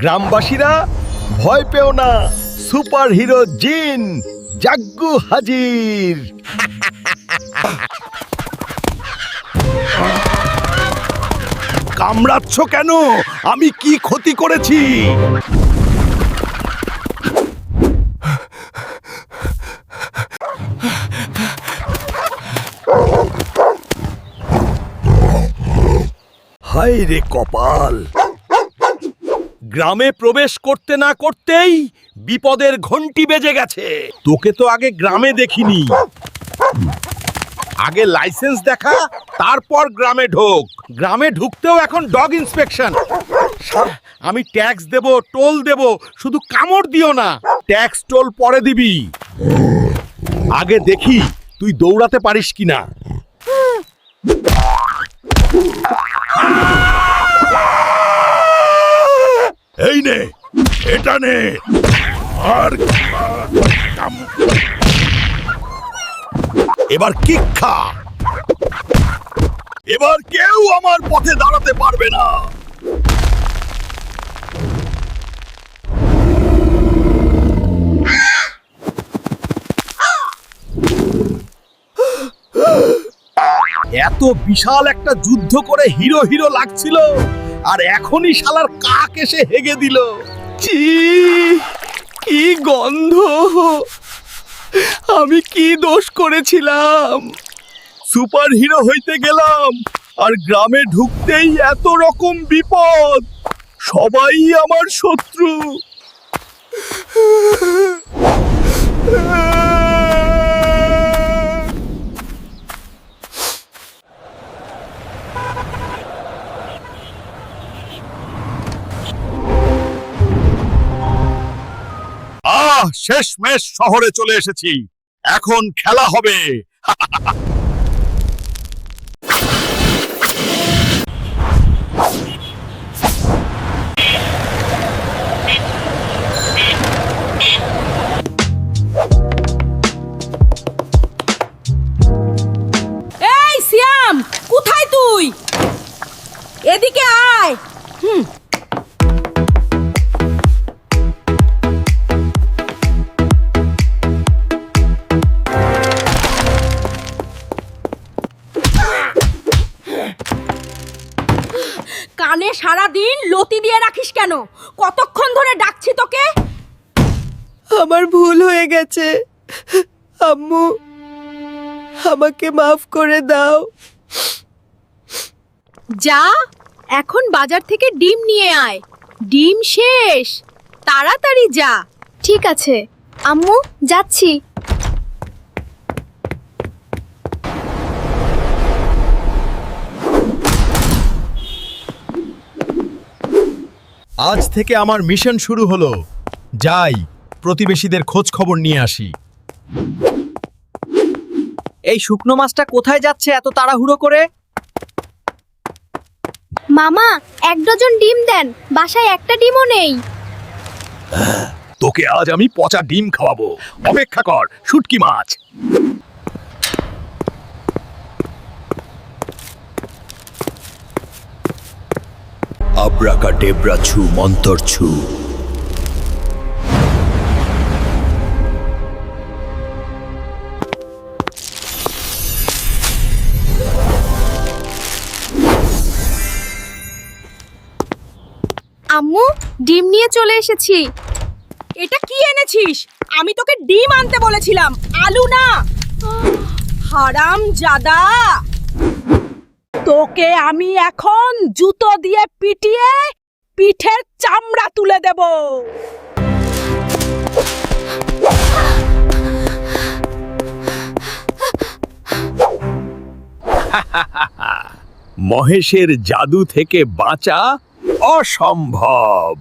গ্রামবাসীরা ভয় পেও না, সুপার হিরো জিন জাগ্গু হাজির। কামড়াচ্ছ কেন? আমি কি ক্ষতি করেছি? হায় রে কপাল! গ্রামে প্রবেশ করতে না করতেই বিপদের ঘন্টি বেজে গেছে। তোকে তো আগে গ্রামে দেখিনি। আগে লাইসেন্স দেখা, তারপর গ্রামে ঢোক। গ্রামে ঢুকতেও এখন ডগ ইন্সপেকশন। আমি ট্যাক্স দেব, টোল দেব, শুধু কামড় দিও না। ট্যাক্স টোল পরে দিবি। আগে দেখি তুই দৌড়াতে পারিস কিনা। এই নে, এটা নে। আর এবার কিক খা। এবার কেউ আমার পথে দাঁড়াতে পারবে না। এত বিশাল একটা যুদ্ধ করে হিরো হিরো লাগছিল, আর এখনই শালার কাক এসে হেগে দিল। ছি, কি গন্ধ! আমি কি দোষ করেছিলাম? সুপার হিরো হইতে গেলাম, আর গ্রামে ঢুকতেই এত রকম বিপদ। সবাই আমার শত্রু। শেষমেশ শহরে চলে এসেছি। এখন খেলা হবে। এই সিয়াম, কোথায় তুই? এদিকে আয়। কানে সারা দিন লতি দিয়ে রাখিস কেন? কতক্ষণ ধরে ডাকছি তোকে। আমার ভুল হয়ে গেছে আম্মু, আমাকে মাফ করে দাও। যা, এখন বাজার থেকে ডিম নিয়ে আয়। ডিম শেষ, তাড়াতাড়ি যা। ঠিক আছে আম্মু, যাচ্ছি। আজ থেকে আমার মিশন শুরু হলো। যাই, প্রতিবেশীদের খোঁজ খবর নিয়ে আসি। এই শুকনো মাছটা কোথায় যাচ্ছে এত তাড়াহুড়ো করে? মামা, 1 ডজন ডিম দেন, বাসায় একটা ডিমও নেই। তোকে আজ আমি পচা ডিম খাওয়াবো। অপেক্ষা কর, শুটকি মাছ। আব্রাকাডেব্রা ছু, মন্তর ছু। আম্মু, ডিম নিয়ে চলে এসেছি। এটা কি এনেছিস? আমি তোকে ডিম আনতে বলেছিলাম, আলু না। হারাম জাদা! তোকে আমি এখন জুতো দিয়ে পিটিয়ে পিঠের চামড়া তুলে দেব। মহেশের জাদু থেকে বাঁচা অসম্ভব।